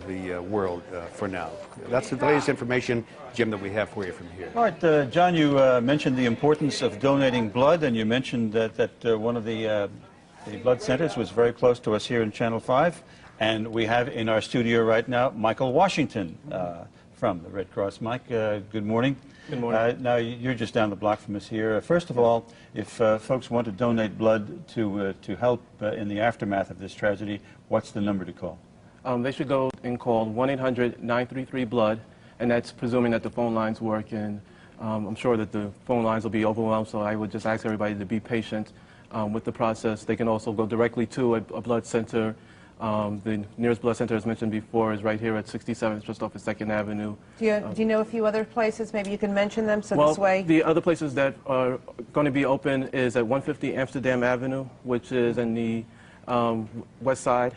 the world for now. That's the latest information, Jim, that we have for you from here. All right, John, you mentioned the importance of donating blood, and you mentioned that one of the blood centers was very close to us here in Channel 5, and we have in our studio right now Michael Washington from the Red Cross. Mike, good morning. Good morning. Now, you're just down the block from us here. First of all, if folks want to donate blood to help in the aftermath of this tragedy, what's the number to call? They should go and call 1-800-933-BLOOD, and that's presuming that the phone lines work. And I'm sure that the phone lines will be overwhelmed, so I would just ask everybody to be patient with the process. They can also go directly to a blood center. The nearest blood center, as mentioned before, is right here at 67th, just off of 2nd Avenue. Do you know a few other places? Maybe you can mention them so well, this way. The other places that are going to be open is at 150 Amsterdam Avenue, which is in the west side.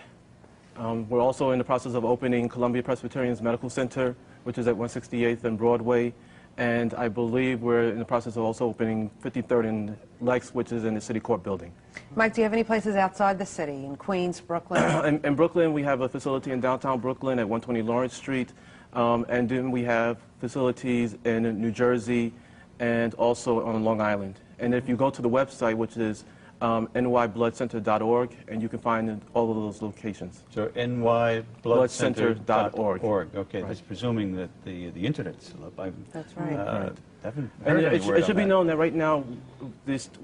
We're also in the process of opening Columbia Presbyterian's Medical Center, which is at 168th and Broadway. And I believe we're in the process of also opening 53rd and Lex, which is in the City Court building. Mike, do you have any places outside the city, in Queens, Brooklyn? In Brooklyn, we have a facility in downtown Brooklyn at 120 Lawrence Street. And then we have facilities in New Jersey and also on Long Island. And if you go to the website, which is nybloodcenter.org, and you can find all of those locations. So nybloodcenter.org. Okay, Right. that's presuming that the internet's still up. That's right. Haven't And heard any word it should on be that. known that right now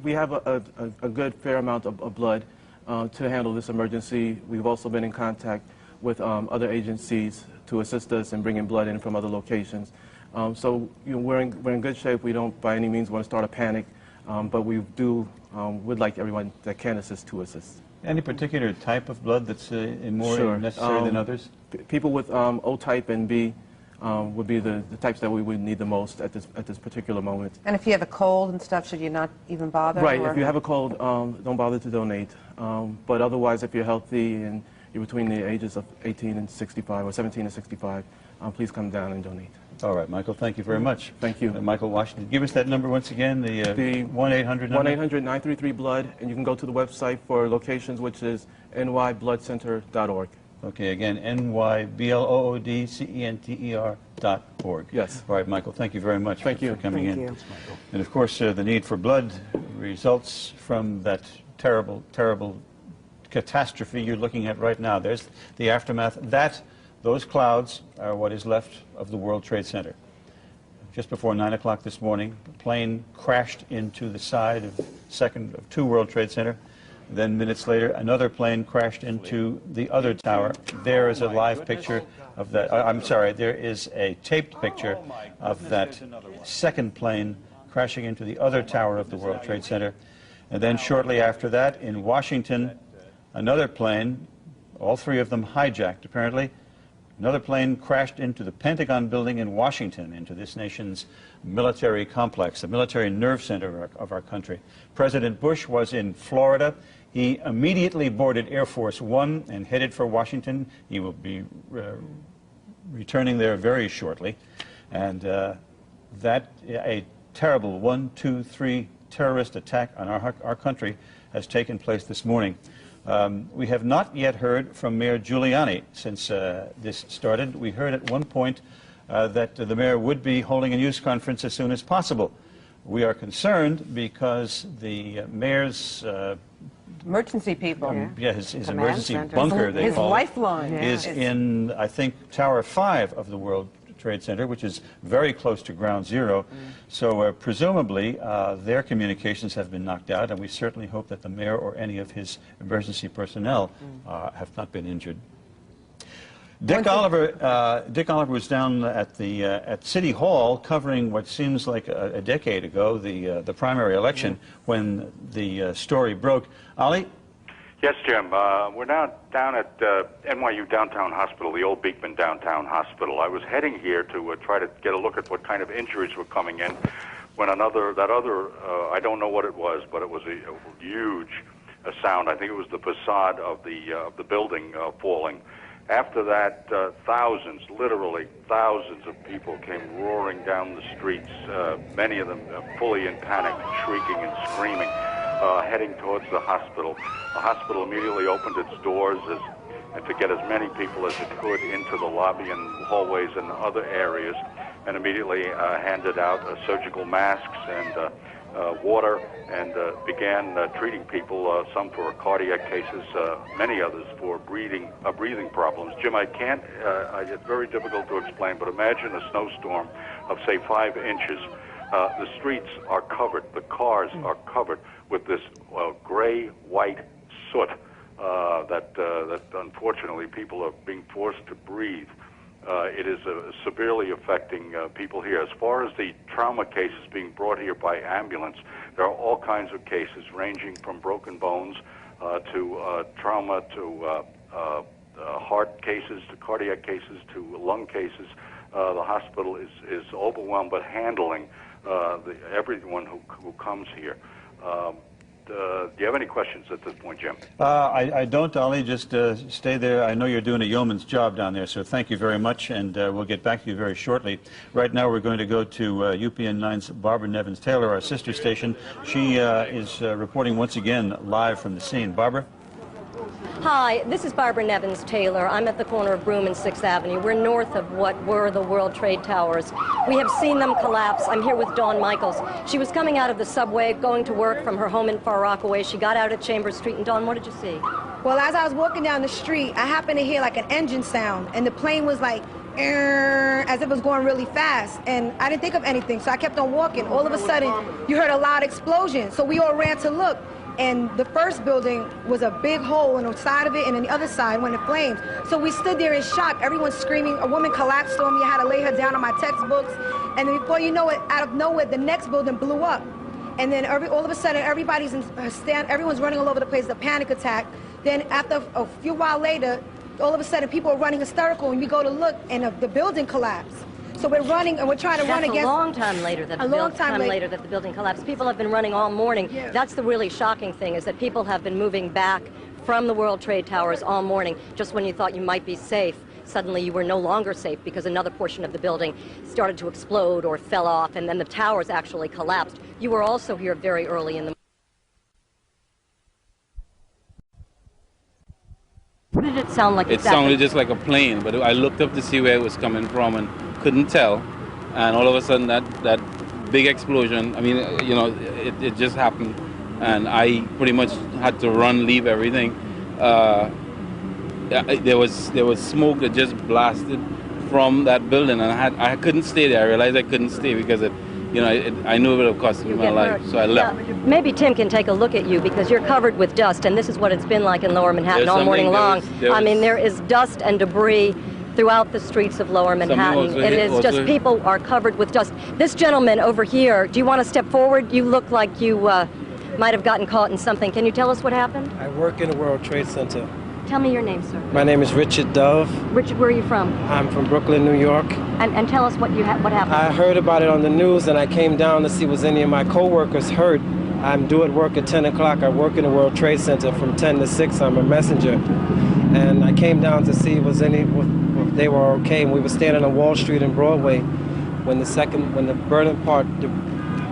we have a good fair amount of blood to handle this emergency. We've also been in contact with other agencies to assist us in bringing blood in from other locations. So we're in good shape. We don't by any means want to start a panic, but we would like everyone that can assist to assist. Any particular type of blood that's more Sure. necessary than others? People with O type and B would be the types that we would need the most at this particular moment. And if you have a cold and stuff, should you not even bother? Right. Or? If you have a cold, don't bother to donate. But otherwise, if you're healthy and you're between the ages of 18 and 65 or 17 and 65, please come down and donate. All right, Michael, thank you very much. Thank you. Michael Washington. Give us that number once again, the 1-800 number. 1-800-933-BLOOD, and you can go to the website for locations, which is nybloodcenter.org. Okay, again, nybloodcenter.org. Yes. All right, Michael, thank you very much for coming in. Thank you. And of course, the need for blood results from that terrible, terrible catastrophe you're looking at right now. There's the aftermath. Those clouds are what is left of the World Trade Center. Just before 9 o'clock this morning, a plane crashed into the side of 2 World Trade Center. Then minutes later, another plane crashed into the other tower. There is a live picture of that. I'm sorry, there is a taped picture of that second plane crashing into the other tower of the World Trade Center. And then shortly after that, in Washington, another plane, all 3 of them hijacked apparently. Another plane crashed into the Pentagon building in Washington, into this nation's military complex, the military nerve center of our country. President Bush was in Florida. He immediately boarded Air Force One and headed for Washington. He will be returning there very shortly. And a terrible 1, 2, 3 terrorist attack on our country has taken place this morning. We have not yet heard from Mayor Giuliani since this started. We heard at one point that the mayor would be holding a news conference as soon as possible. We are concerned because the mayor's emergency people. his emergency bunker, they his call lifeline it, is in, I think, Tower 5 of the World Trade Center, which is very close to ground zero. So presumably their communications have been knocked out, and we certainly hope that the mayor or any of his emergency personnel have not been injured. Dick Oliver was down at City Hall covering what seems like a decade ago, the primary election, when the story broke. Ollie? Yes, Jim. We're now down at NYU Downtown Hospital, the old Beekman Downtown Hospital. I was heading here to try to get a look at what kind of injuries were coming in when I don't know what it was, but it was a huge sound. I think it was the facade of the building falling. After that, literally thousands of people came roaring down the streets, many of them fully in panic, shrieking and screaming, heading towards the hospital. The hospital immediately opened its doors as and to get as many people as it could into the lobby and hallways and other areas, and immediately handed out surgical masks and water, and began treating people, some for cardiac cases, many others for breathing problems. Jim, it's very difficult to explain, but imagine a snowstorm of, say, 5 inches. The streets are covered, the cars are covered with this gray-white soot that unfortunately people are being forced to breathe. It is severely affecting people here. As far as the trauma cases being brought here by ambulance, there are all kinds of cases ranging from broken bones to trauma to heart cases to cardiac cases to lung cases. The hospital is overwhelmed, but handling everyone who comes here. Do you have any questions at this point, Jim? I don't, Ollie. Just stay there. I know you're doing a yeoman's job down there, so thank you very much, and we'll get back to you very shortly. Right now, we're going to go to UPN 9's Barbara Nevins-Taylor, our sister station. She is reporting once again live from the scene. Barbara? Hi, this is Barbara Nevins-Taylor. I'm at the corner of Broome and 6th Avenue. We're north of what were the World Trade Towers. We have seen them collapse. I'm here with Dawn Michaels. She was coming out of the subway, going to work from her home in Far Rockaway. She got out at Chambers Street. And Dawn, what did you see? Well, as I was walking down the street, I happened to hear like an engine sound, and the plane was like, as if it was going really fast, and I didn't think of anything, so I kept on walking. All of a sudden, you heard a loud explosion, so we all ran to look. And the first building was a big hole on the side of it, and on the other side went in flames. So we stood there in shock, everyone screaming. A woman collapsed on me. I had to lay her down on my textbooks. And then before you know it, out of nowhere, the next building blew up. And then all of a sudden, everyone's running all over the place, a panic attack. Then after a few while later, all of a sudden, people are running hysterical, and we go to look, and the building collapsed. So we're running, and we're trying to run against... That's a long time later that the building collapsed. People have been running all morning. Yeah. That's the really shocking thing, is that people have been moving back from the World Trade Towers all morning. Just when you thought you might be safe, suddenly you were no longer safe because another portion of the building started to explode or fell off, and then the towers actually collapsed. You were also here very early in the... What did it sound like It exactly? sounded just like a plane, but I looked up to see where it was coming from and couldn't tell. And all of a sudden, that big explosion, I mean, you know, it just happened. And I pretty much had to run, leave everything. There was smoke that just blasted from that building, and I couldn't stay there. I realized I couldn't stay because I knew it would have cost me my life, so I left. Maybe Tim can take a look at you, because you're covered with dust, and this is what it's been like in Lower Manhattan all morning long. I mean, there is dust and debris throughout the streets of Lower Manhattan. It is just, people are covered with dust. This gentleman over here, do you want to step forward? You look like you might have gotten caught in something. Can you tell us what happened? I work in the World Trade Center. Tell me your name, sir. My name is Richard Dove. Richard, where are you from? I'm from Brooklyn, New York. And tell us what happened. I heard about it on the news, and I came down to see was any of my co-workers hurt. I'm due at work at 10 o'clock. I work in the World Trade Center from 10 to 6. I'm a messenger. And I came down to see if they were okay. And we were standing on Wall Street and Broadway when the burning part,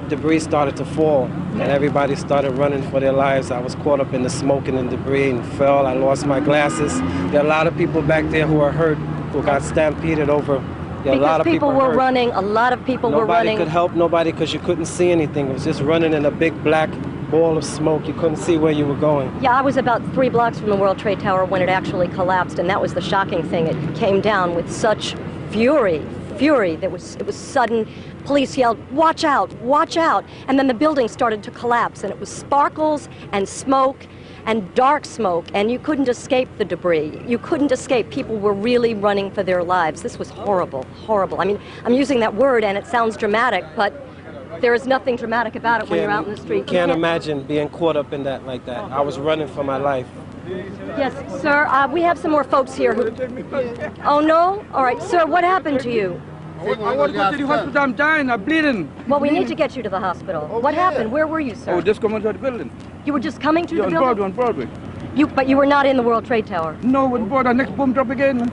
debris started to fall, and everybody started running for their lives. I was caught up in the smoke and the debris and fell. I lost my glasses. There are a lot of people back there who are hurt, who got stampeded over. There are a lot of people were running. A lot of people were running. Nobody could help nobody because you couldn't see anything. It was just running in a big black ball of smoke. You couldn't see where you were going. Yeah, I was about 3 blocks from the World Trade Tower when it actually collapsed, and that was the shocking thing. It came down with such fury. It was sudden. Police yelled, "Watch out, watch out." And then the building started to collapse, and it was sparkles and smoke and dark smoke, and you couldn't escape the debris. You couldn't escape. People were really running for their lives. This was horrible, horrible. I mean, I'm using that word, and it sounds dramatic, but there is nothing dramatic about it when you're out in the street. You can't imagine being caught up in that like that. I was running for my life. Yes, sir, we have some more folks here who... Oh, no? All right, sir, what happened to you? I want to go to the hospital. I'm dying. I'm bleeding. Well, we need to get you to the hospital. What happened? Where were you, sir? Oh, just coming to the building. You were just coming to the building? On Broadway. But you were not in the World Trade Tower? No, with the next bomb drop again.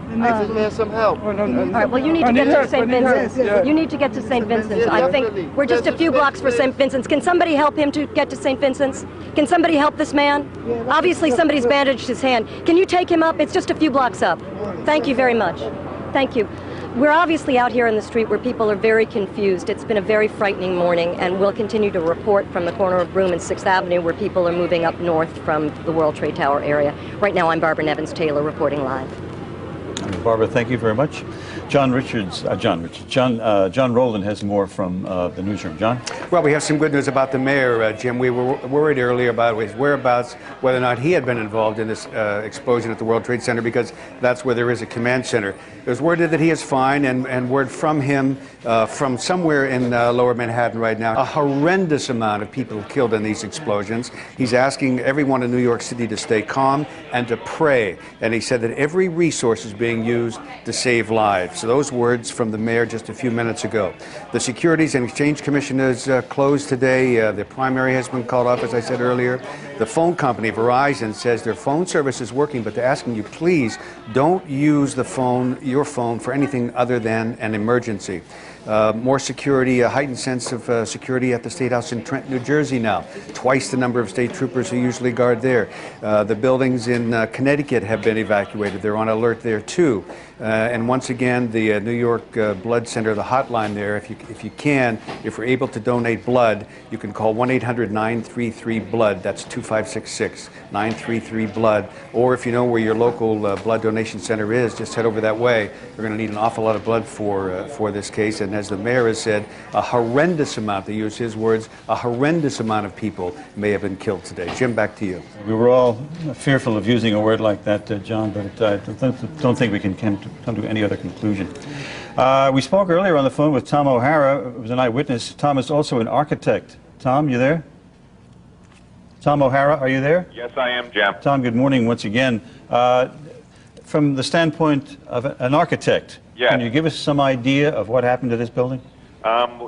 Give this man some help. Oh, no. All right, well, you need to get to St. Vincent's. You need to get to St. Vincent's. I think we're just a few blocks for St. Vincent's. Can somebody help him to get to St. Vincent's? Can somebody help this man? Obviously, somebody's bandaged his hand. Can you take him up? It's just a few blocks up. Thank you very much. Thank you. We're obviously out here in the street where people are very confused. It's been a very frightening morning, and we'll continue to report from the corner of Broome and 6th Avenue where people are moving up north from the World Trade Tower area. Right now, I'm Barbara Nevins-Taylor reporting live. Barbara, thank you very much. John Rowland has more from the newsroom. John? Well, we have some good news about the mayor, Jim. We were worried earlier about his whereabouts, whether or not he had been involved in this explosion at the World Trade Center, because that's where there is a command center. There's word that he is fine, and word from him from somewhere in lower Manhattan right now. A horrendous amount of people killed in these explosions. He's asking everyone in New York City to stay calm and to pray. And he said that every resource is being used to save lives. So those words from the mayor just a few minutes ago. The Securities and Exchange Commission is closed today. The primary has been called off, as I said earlier. The phone company, Verizon, says their phone service is working, but they're asking you, please don't use the phone, your phone, for anything other than an emergency. More security, a heightened sense of security at the State House in Trenton, New Jersey now. Twice the number of state troopers who usually guard there. The buildings in Connecticut have been evacuated. They're on alert there too. And once again, the New York Blood Center, the hotline there, if you're able to donate blood, you can call 1-800-933-BLOOD. That's 2566, 933-BLOOD. Or if you know where your local blood donation center is, just head over that way. You're going to need an awful lot of blood for this case. And as the mayor has said, a horrendous amount, to use his words, a horrendous amount of people may have been killed today. Jim, back to you. We were all fearful of using a word like that, John, but I don't think we can come to any other conclusion. We spoke earlier on the phone with Tom O'Hara, who was an eyewitness. Tom is also an architect. Tom, you there? Tom O'Hara, are you there? Yes, I am, Jim. Tom, good morning once again. From the standpoint of an architect, yes. Can you give us some idea of what happened to this building?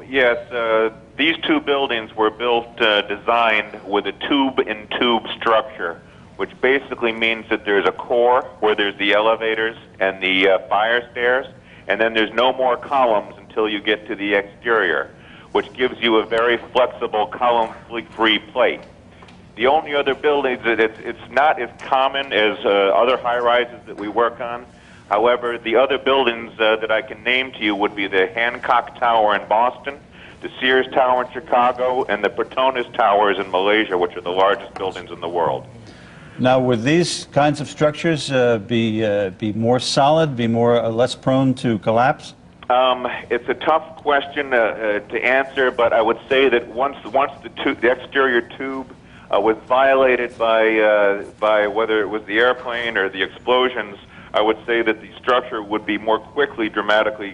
Yes, these two buildings were built, designed with a tube-in-tube structure, which basically means that there's a core where there's the elevators and the fire stairs, and then there's no more columns until you get to the exterior, which gives you a very flexible column-free plate. The only other buildings that it's not as common as other high-rises that we work on. However, the other buildings that I can name to you would be the Hancock Tower in Boston, the Sears Tower in Chicago, and the Petronas Towers in Malaysia, which are the largest buildings in the world. Now, would these kinds of structures be more solid, be less prone to collapse? It's a tough question to answer, but I would say that once the exterior tube was violated by whether it was the airplane or the explosions, I would say that the structure would be more quickly, dramatically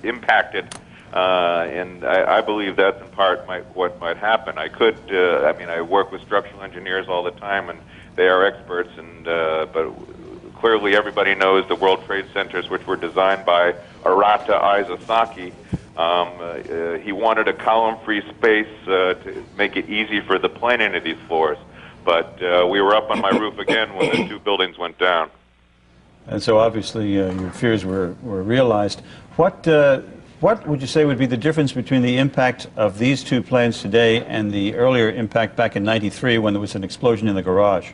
impacted. And I believe that's in part what might happen. I work with structural engineers all the time, and they are experts. But clearly, everybody knows the World Trade Centers, which were designed by Arata Isozaki. He wanted a column-free space to make it easy for the plane into these floors. But we were up on my roof again when the two buildings went down. And so, obviously, your fears were realized. What would you say would be the difference between the impact of these two planes today and the earlier impact back in '93 when there was an explosion in the garage?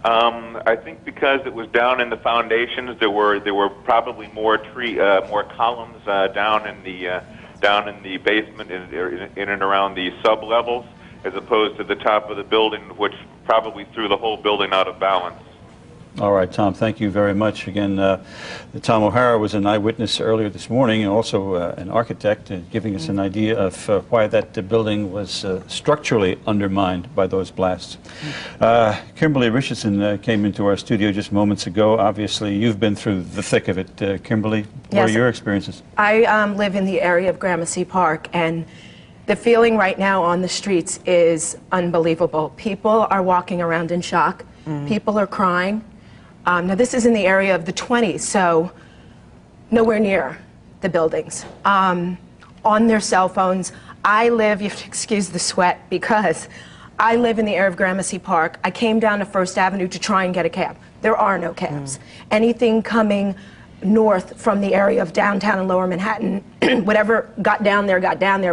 I think because it was down in the foundations, there were probably more columns down in the basement, in and around the sub-levels, as opposed to the top of the building, which probably threw the whole building out of balance. All right, Tom, thank you very much. Again, Tom O'Hara was an eyewitness earlier this morning, and also an architect, giving us an idea of why that building was structurally undermined by those blasts. Kimberly Richardson came into our studio just moments ago. Obviously, you've been through the thick of it. Kimberly, what are your experiences? I live in the area of Gramercy Park, and the feeling right now on the streets is unbelievable. People are walking around in shock. People are crying. Now, this is in the area of the 20s, so nowhere near the buildings. On their cell phones. I live, you have to excuse the sweat, because I live in the area of Gramercy Park. I came down to First Avenue to try and get a cab. There are no cabs. Anything coming north from the area of downtown and lower Manhattan, whatever got down there,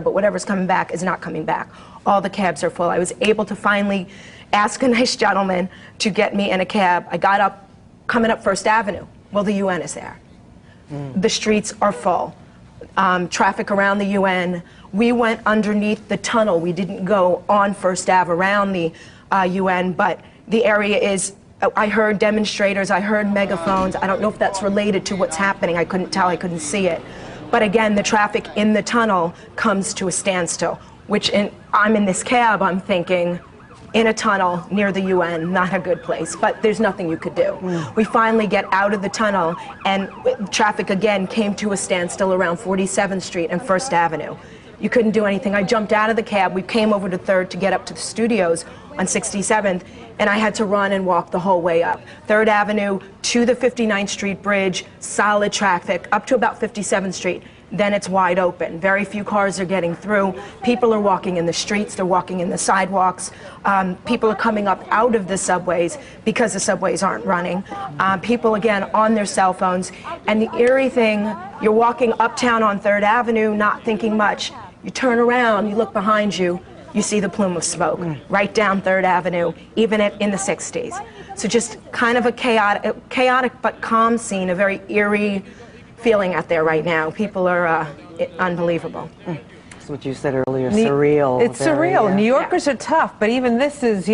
but whatever's coming back is not coming back. All the cabs are full. I was able to finally ask a nice gentleman to get me in a cab. I got up, coming up First Avenue. Well, the UN is there. The streets are full. Traffic around the UN. We went underneath the tunnel. We didn't go on First Ave around the UN, but the area is, I heard demonstrators, I heard megaphones. I don't know if that's related to what's happening. I couldn't tell, I couldn't see it. But again, the traffic in the tunnel comes to a standstill, I'm in this cab, I'm thinking, in a tunnel near the UN, not a good place, but there's nothing you could do. We finally get out of the tunnel, and traffic again came to a standstill around 47th Street and First Avenue. You couldn't do anything. I jumped out of the cab. We came over to 3rd to get up to the studios on 67th, and I had to run and walk the whole way up. 3rd Avenue to the 59th Street Bridge, solid traffic, up to about 57th Street. Then it's wide open. Very few cars are getting through. People are walking in the streets. They're walking in the sidewalks. People are coming up out of the subways because the subways aren't running. People, again, on their cell phones. And the eerie thing, you're walking uptown on 3rd Avenue, not thinking much. You turn around, you look behind you, you see the plume of smoke right down 3rd Avenue, even in the 60s. So just kind of a chaotic but calm scene, a very eerie feeling out there right now. People are unbelievable. That's what you said earlier, surreal. It's surreal. New Yorkers are tough, but even this is,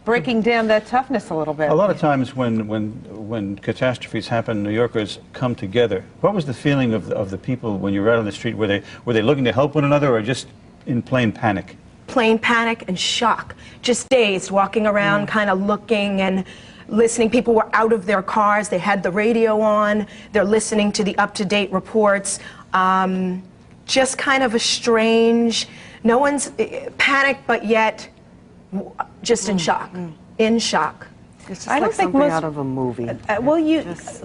breaking down that toughness a little bit. A lot of times when catastrophes happen, New Yorkers come together. What was the feeling of the people when you were out on the street? Were they looking to help one another or just in plain panic? Plain panic and shock. Just dazed, walking around, kind of looking and listening. People were out of their cars. They had the radio on. They're listening to the up-to-date reports. Just kind of a strange, no one's panicked, but yet just in shock. In shock. It's just I don't think something out of a movie.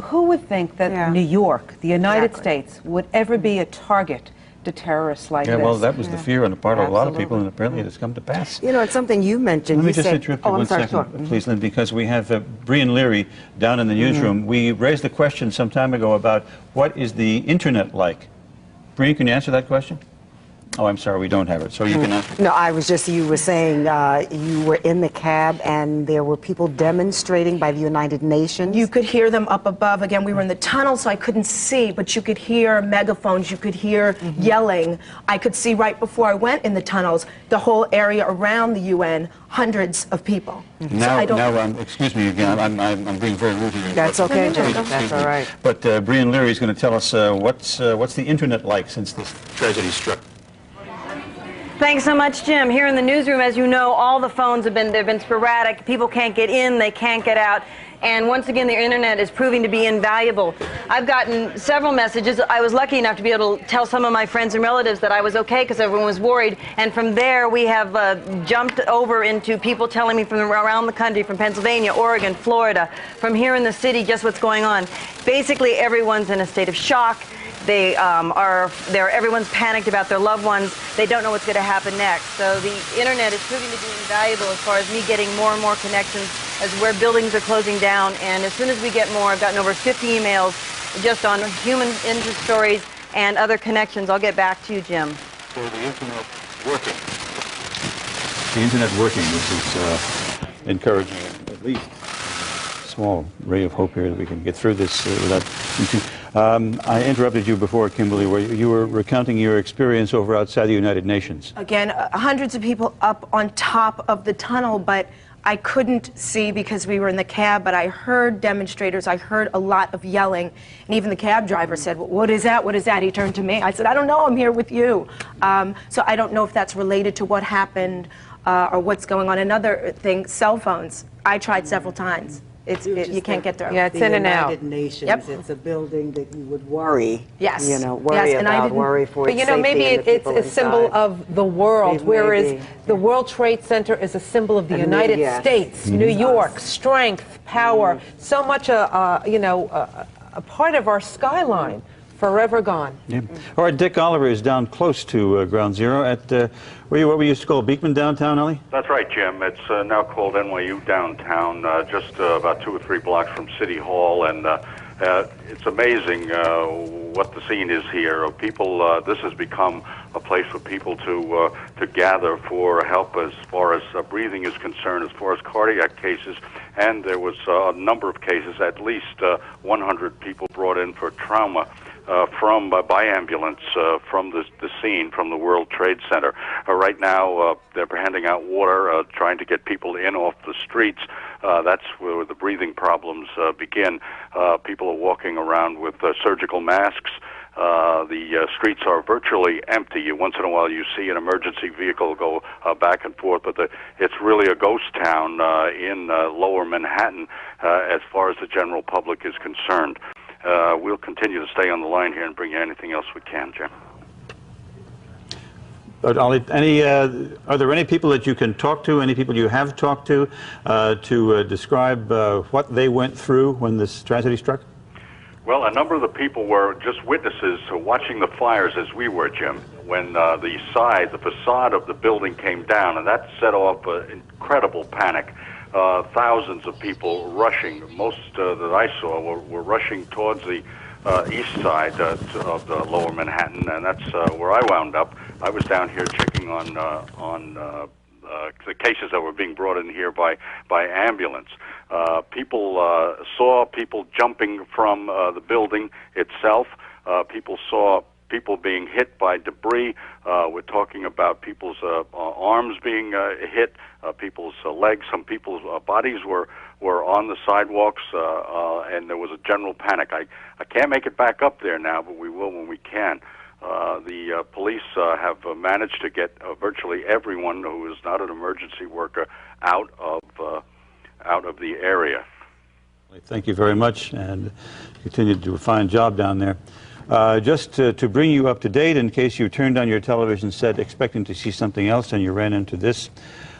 Who would think that New York, the United States, would ever be a target to terrorists like this? Yeah, well, that was the fear on the part of a lot of people, and apparently it has come to pass. You know, it's something you mentioned. Let me just interrupt you one second, please, Lynn, because we have Brian Leary down in the newsroom. We raised a question some time ago about what is the internet like. Brian, can you answer that question? Oh, I'm sorry, we don't have it, so you can answer. No, you were saying you were in the cab and there were people demonstrating by the United Nations. You could hear them up above. Again, we were in the tunnel, so I couldn't see, but you could hear megaphones, you could hear yelling. I could see right before I went in the tunnels, the whole area around the UN, hundreds of people. Now, excuse me again, I'm being very rude here. That's okay, Jim. That's all right. But Brian Leary is going to tell us what's the internet like since this tragedy struck. Thanks so much, Jim. Here in the newsroom, as you know, all the phones they've been sporadic. People can't get in, they can't get out. And once again, the internet is proving to be invaluable. I've gotten several messages. I was lucky enough to be able to tell some of my friends and relatives that I was okay because everyone was worried. And from there, we have jumped over into people telling me from around the country, from Pennsylvania, Oregon, Florida, from here in the city, just what's going on. Basically, everyone's in a state of shock. Everyone's panicked about their loved ones. They don't know what's going to happen next. So the internet is proving to be invaluable as far as me getting more and more connections as where buildings are closing down. And as soon as we get more, I've gotten over 50 emails just on human interest stories and other connections. I'll get back to you, Jim. So the internet working. The internet working, which is encouraging, at least small ray of hope here that we can get through this without... I interrupted you before, Kimberly, where you were recounting your experience over outside the United Nations. Again, hundreds of people up on top of the tunnel, but I couldn't see because we were in the cab, but I heard demonstrators, I heard a lot of yelling, and even the cab driver said, well, what is that, what is that? He turned to me. I said, I don't know, I'm here with you. So I don't know if that's related to what happened or what's going on. Another thing, cell phones. I tried several times. You can't get through. Yeah, it's in and out. United Nations. It's a building that you would worry. Yes. Worry about, worry for its safety. But maybe it's a symbol of the world, whereas the World Trade Center is a symbol of the United States, New York, strength, power, so much a part of our skyline Forever gone. Yeah. All right, Dick Oliver is down close to Ground Zero at what we used to call Beekman downtown, Ellie? That's right, Jim. It's now called NYU downtown, just about 2 or 3 blocks from City Hall, and it's amazing what the scene is here. People, this has become a place for people to gather for help as far as breathing is concerned, as far as cardiac cases, and there was a number of cases, at least 100 people brought in for trauma by ambulance from the scene, from the World Trade Center. Right now, they're handing out water, trying to get people in off the streets. That's where the breathing problems begin. People are walking around with surgical masks. The streets are virtually empty. Once in a while, you see an emergency vehicle go back and forth, but it's really a ghost town in lower Manhattan as far as the general public is concerned. We'll continue to stay on the line here and bring you anything else we can, Jim. Ollie, are there any people that you can talk to, any people you have talked to describe what they went through when this tragedy struck? Well, a number of the people were just witnesses watching the fires as we were, Jim, when the facade of the building came down, and that set off incredible panic. Thousands of people rushing. Most that I saw were rushing towards the east side of the lower Manhattan, and that's where I wound up. I was down here checking on the cases that were being brought in here by ambulance. People saw people jumping from the building itself. People saw people being hit by debris. We're talking about people's arms being hit, people's legs. Some people's bodies were on the sidewalks, and there was a general panic. I can't make it back up there now, but we will when we can. The police have managed to get virtually everyone who is not an emergency worker out of the area. Thank you very much, and continue to do a fine job down there. Just to bring you up to date, in case you turned on your television set expecting to see something else and you ran into this,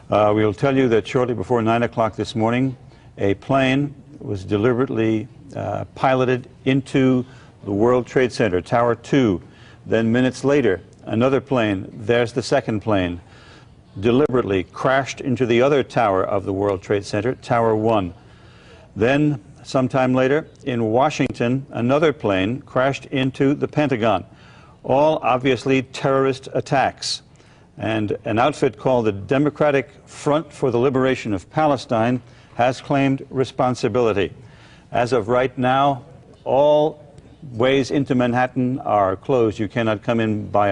we will tell you that shortly before 9 o'clock this morning, a plane was deliberately piloted into the World Trade Center, Tower 2. Then minutes later, another plane, there's the second plane, deliberately crashed into the other tower of the World Trade Center, Tower 1. Then, sometime later, in Washington, another plane crashed into the Pentagon. All obviously terrorist attacks. And an outfit called the Democratic Front for the Liberation of Palestine has claimed responsibility. As of right now, all ways into Manhattan are closed. You cannot come in by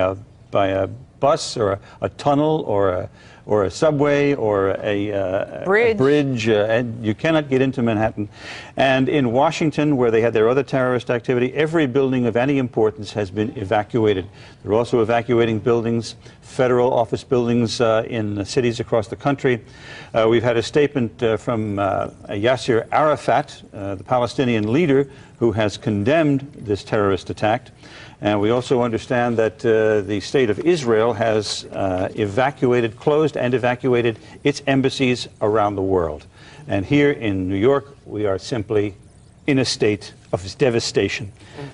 a bus or a tunnel or a subway or a bridge, and you cannot get into Manhattan. And in Washington, where they had their other terrorist activity, every building of any importance has been evacuated. They're also evacuating buildings, federal office buildings in cities across the country. We've had a statement from Yasser Arafat, the Palestinian leader, who has condemned this terrorist attack. And we also understand that the state of Israel has closed and evacuated its embassies around the world. And here in New York, we are simply in a state of devastation.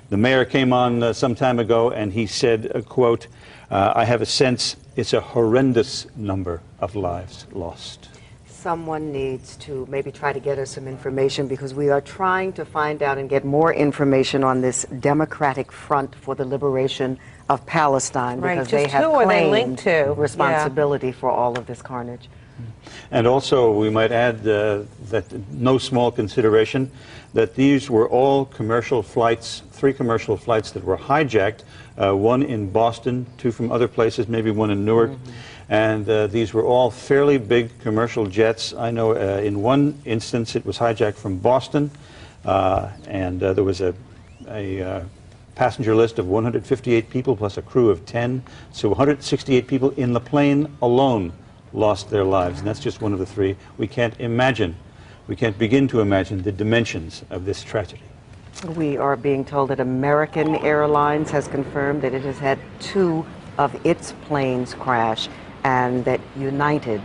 The mayor came on some time ago and he said, quote, I have a sense it's a horrendous number of lives lost. Someone needs to maybe try to get us some information, because we are trying to find out and get more information on this Democratic Front for the Liberation of Palestine, because they have claimed responsibility for all of this carnage. And also, we might add that no small consideration that these were all commercial flights, 3 commercial flights that were hijacked, 1 in Boston, 2 from other places, maybe 1 in Newark. And these were all fairly big commercial jets. I know in one instance it was hijacked from Boston, and there was a passenger list of 158 people plus a crew of 10. So 168 people in the plane alone lost their lives, and that's just one of the 3. We can't begin to imagine the dimensions of this tragedy. We are being told that American Airlines has confirmed that it has had 2 of its planes crash, and that United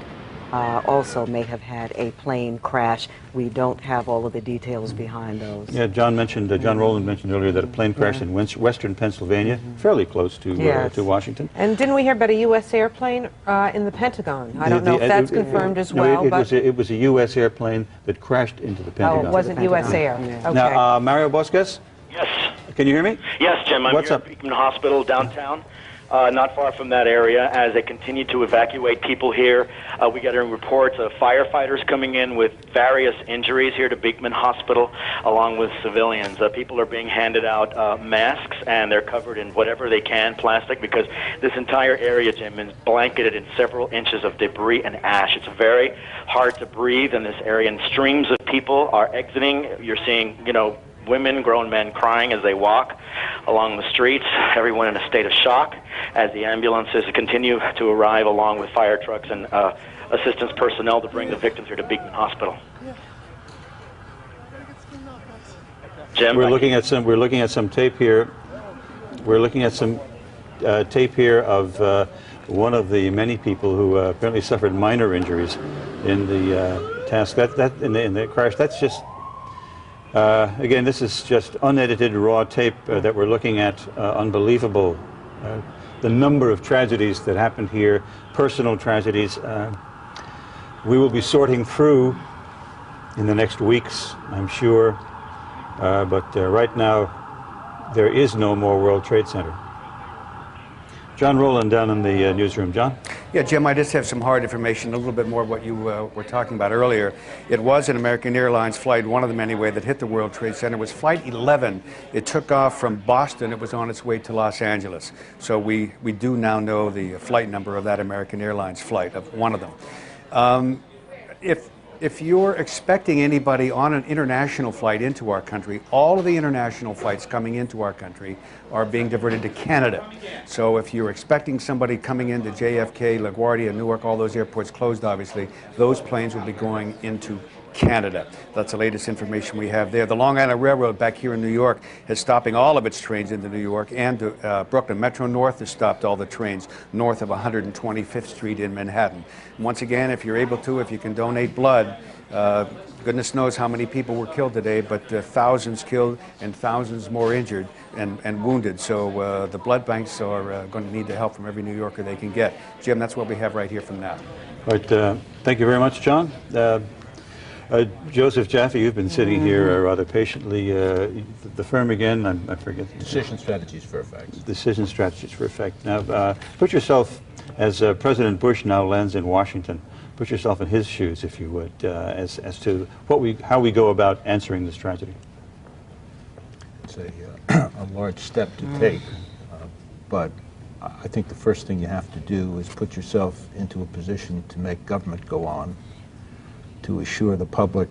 also may have had a plane crash. We don't have all of the details behind those. Yeah, John Rowland mentioned earlier that a plane crashed in western Pennsylvania, fairly close to Washington. And didn't we hear about a U.S. airplane in the Pentagon? I don't know if that's confirmed as well. It was a U.S. airplane that crashed into the Pentagon. Oh, it wasn't U.S. Air. Okay. Now, Mario Bosques? Yes. Can you hear me? Yes, Jim. I'm What's here up? at Beekman Hospital downtown, not far from that area. As they continue to evacuate people here, we get reports of firefighters coming in with various injuries here to Beekman Hospital, along with civilians. People are being handed out masks, and they're covered in whatever they can, plastic, because this entire area, Jim, is blanketed in several inches of debris and ash. It's very hard to breathe in this area, and streams of people are exiting. You're seeing, women, grown men crying as they walk along the streets, everyone in a state of shock as the ambulances continue to arrive along with fire trucks and assistance personnel to bring the victims here to Beekman Hospital. Jim, we're looking at some tape here. We're looking at some tape here of one of the many people who apparently suffered minor injuries in the task in the crash. That's just again, this is just unedited raw tape that we're looking at. Unbelievable. The number of tragedies that happened here, personal tragedies. We will be sorting through in the next weeks, I'm sure. But right now, there is no more World Trade Center. John Rowland down in the newsroom. John? Yeah, Jim, I just have some hard information, a little bit more of what you were talking about earlier. It was an American Airlines flight, one of them anyway, that hit the World Trade Center. It was Flight 11. It took off from Boston. It was on its way to Los Angeles. So we do now know the flight number of that American Airlines flight, of one of them. If you're expecting anybody on an international flight into our country, all of the international flights coming into our country are being diverted to Canada. So if you're expecting somebody coming into JFK, LaGuardia, Newark, all those airports closed obviously, those planes will be going into Canada. That's the latest information we have there. The Long Island Railroad back here in New York is stopping all of its trains into New York, and Brooklyn Metro North has stopped all the trains north of 125th Street in Manhattan. And once again, if you're able to, if you can donate blood, goodness knows how many people were killed today, but thousands killed and thousands more injured and wounded. So the blood banks are going to need the help from every New Yorker they can get. Jim, that's what we have right here from now. All right, thank you very much, John. Joseph Jaffe, you've been sitting here rather patiently. The firm again, I forget. Decision Strategies for Effect. Decision Strategies for Effect. Now, put yourself, as President Bush now lands in Washington, put yourself in his shoes, if you would, as to how we go about answering this tragedy. It's a large step to take, but I think the first thing you have to do is put yourself into a position to make government go on, to assure the public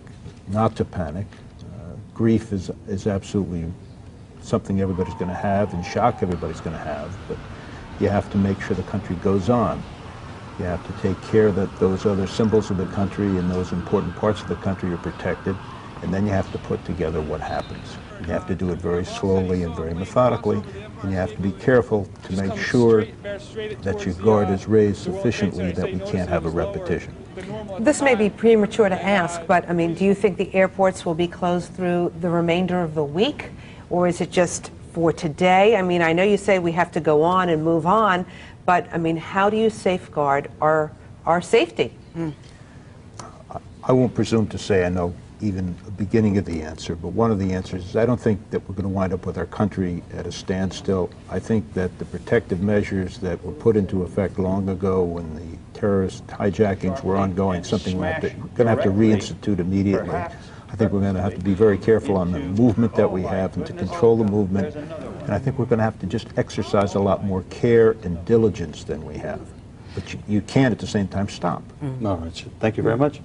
not to panic. Grief is absolutely something everybody's going to have, and shock everybody's going to have, but you have to make sure the country goes on. You have to take care that those other symbols of the country and those important parts of the country are protected, and then you have to put together what happens. You have to do it very slowly and very methodically, and you have to be careful to make sure that your guard is raised sufficiently that we can't have a repetition. This may be premature to ask, but I mean, do you think the airports will be closed through the remainder of the week, or is it just for today? I mean, I know you say we have to go on and move on, but I mean, how do you safeguard our safety? I won't presume to say I know even the beginning of the answer, but one of the answers is I don't think that we're going to wind up with our country at a standstill. I think that the protective measures that were put into effect long ago when the terrorist hijackings were ongoing, something we're going to have to reinstitute immediately. I think we're going to have to be very careful on the movement that we have and to control the movement, and I think we're going to have to just exercise a lot more care and diligence than we have. But you can't at the same time stop. All right, thank you very much.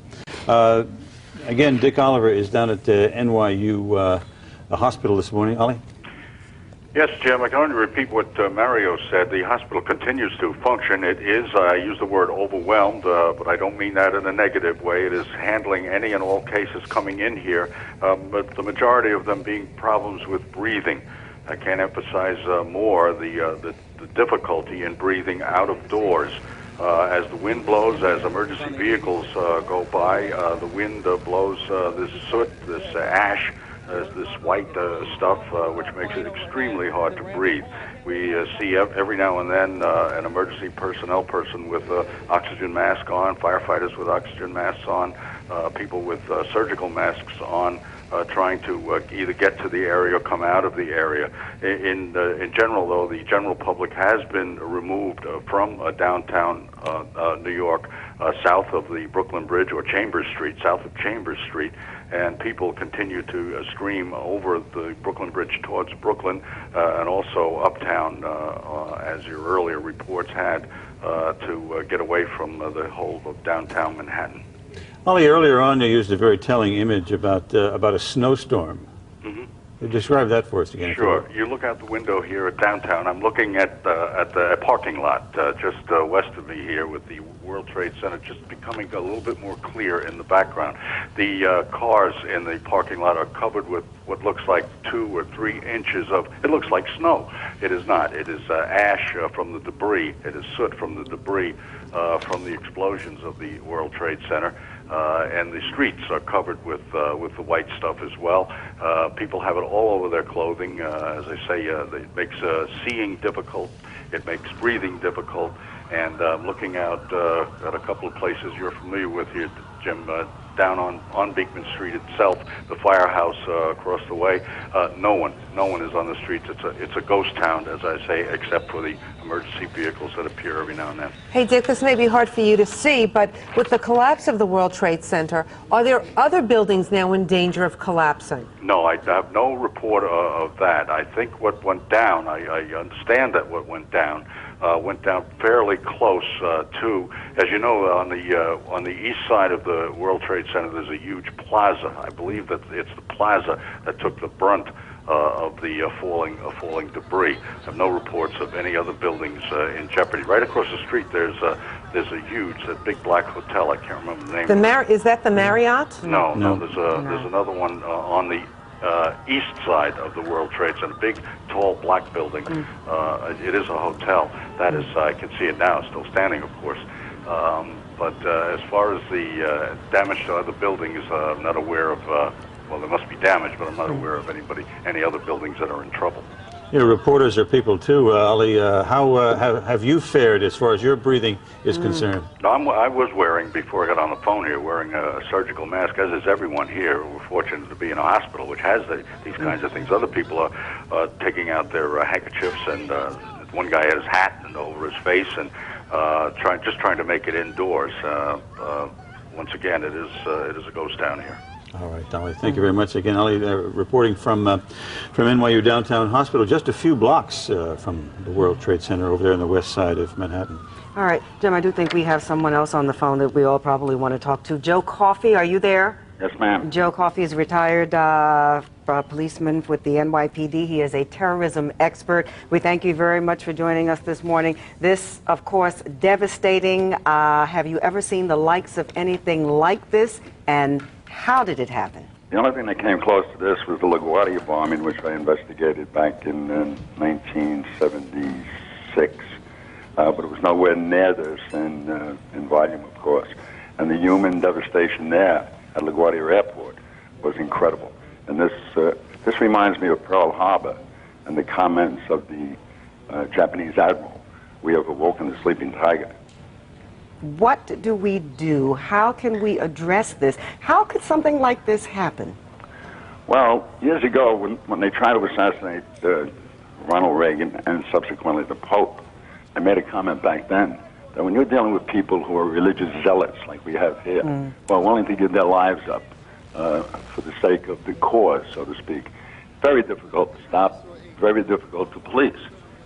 Again, Dick Oliver is down at NYU hospital this morning. Ollie? Yes, Jim, I'm going to repeat what Mario said. The hospital continues to function. It is, I use the word overwhelmed, but I don't mean that in a negative way. It is handling any and all cases coming in here, but the majority of them being problems with breathing. I can't emphasize more the difficulty in breathing out of doors. As the wind blows, as emergency vehicles go by, the wind blows this soot, this ash, this white stuff, which makes it extremely hard to breathe. We see every now and then an emergency personnel person with oxygen mask on, firefighters with oxygen masks on, people with surgical masks on, trying to either get to the area or come out of the area. In general, though, the general public has been removed from downtown New York, south of the Brooklyn Bridge or Chambers Street, south of Chambers Street, and people continue to stream over the Brooklyn Bridge towards Brooklyn and also uptown, as your earlier reports had, to get away from the whole of downtown Manhattan. Ollie, earlier on you used a very telling image about a snowstorm. Describe that for us again. Sure. You look out the window here at downtown. I'm looking at the parking lot just west of me here with the World Trade Center just becoming a little bit more clear in the background. The cars in the parking lot are covered with what looks like 2 or 3 inches of, it looks like snow. It is not. It is ash from the debris. It is soot from the debris from the explosions of the World Trade Center. And the streets are covered with the white stuff as well. People have it all over their clothing. As I say, it makes seeing difficult. It makes breathing difficult. And looking out at a couple of places you're familiar with here, Jim, down on Beekman Street itself, the firehouse across the way, no one is on the streets. It's a ghost town, as I say, except for the emergency vehicles that appear every now and then. Hey, Dick, this may be hard for you to see, but with the collapse of the World Trade Center, are there other buildings now in danger of collapsing? No, I have no report of that. I think what went down, I understand that what went down fairly close to, as you know, on the east side of the World Trade Center, there's a huge plaza. I believe that it's the plaza that took the brunt of the falling debris. I have no reports of any other buildings in jeopardy. Right across the street, there's a huge, big black hotel. I can't remember the name. Is that the Marriott? No. There's another one on the east side of the World Trade Center, big, tall, black building. It is a hotel. That is, I can see it now, still standing, of course. But as far as the damage to other buildings, I'm not aware of, well, there must be damage, but I'm not aware of any other buildings that are in trouble. You know, reporters are people too, Ali. How have you fared as far as your breathing is concerned? I was wearing, before I got on the phone here, wearing a surgical mask, as is everyone here. We're fortunate to be in a hospital which has these kinds of things. Other people are taking out their handkerchiefs, and one guy had his hat over his face and trying to make it indoors. Once again, it is a ghost town here. All right, Ollie, thank you very much again. Ollie, reporting from NYU Downtown Hospital, just a few blocks from the World Trade Center over there on the west side of Manhattan. All right, Jim, I do think we have someone else on the phone that we all probably want to talk to. Joe Coffey, are you there? Yes, ma'am. Joe Coffey is a retired policeman with the NYPD. He is a terrorism expert. We thank you very much for joining us this morning. This, of course, devastating. Have you ever seen the likes of anything like this? And how did it happen? The only thing that came close to this was the LaGuardia bombing, which I investigated back in 1976. But it was nowhere near this in volume, of course. And the human devastation there at LaGuardia Airport was incredible. And this reminds me of Pearl Harbor and the comments of the Japanese admiral. We have awoken the sleeping tiger. What do we do? How can we address this? How could something like this happen? Well, years ago, when they tried to assassinate Ronald Reagan and subsequently the Pope, I made a comment back then that when you're dealing with people who are religious zealots like we have here, who are willing to give their lives up for the sake of the cause, so to speak, very difficult to stop, very difficult to police,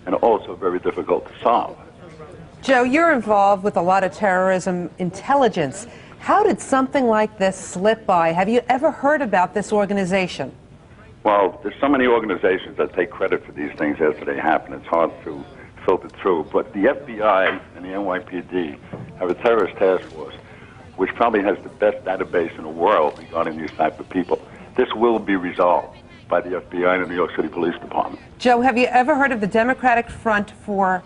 and also very difficult to solve. Joe, you're involved with a lot of terrorism intelligence. How did something like this slip by? Have you ever heard about this organization? Well, there's so many organizations that take credit for these things after they happen. It's hard to filter through. But the FBI and the NYPD have a terrorist task force, which probably has the best database in the world regarding these type of people. This will be resolved by the FBI and the New York City Police Department. Joe, have you ever heard of the Democratic Front for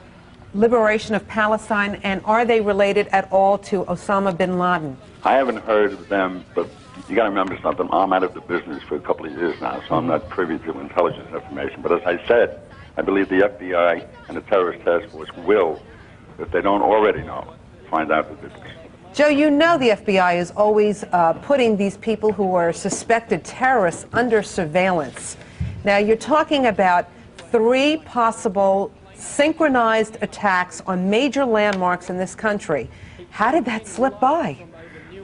liberation of Palestine, and are they related at all to Osama bin Laden? I haven't heard of them, but you got to remember something. I'm out of the business for a couple of years now, so I'm not privy to intelligence information. But as I said, I believe the FBI and the terrorist task force will, if they don't already know, find out the difference. Joe, you know the FBI is always putting these people who are suspected terrorists under surveillance. Now, you're talking about 3 possible synchronized attacks on major landmarks in this country. How did that slip by?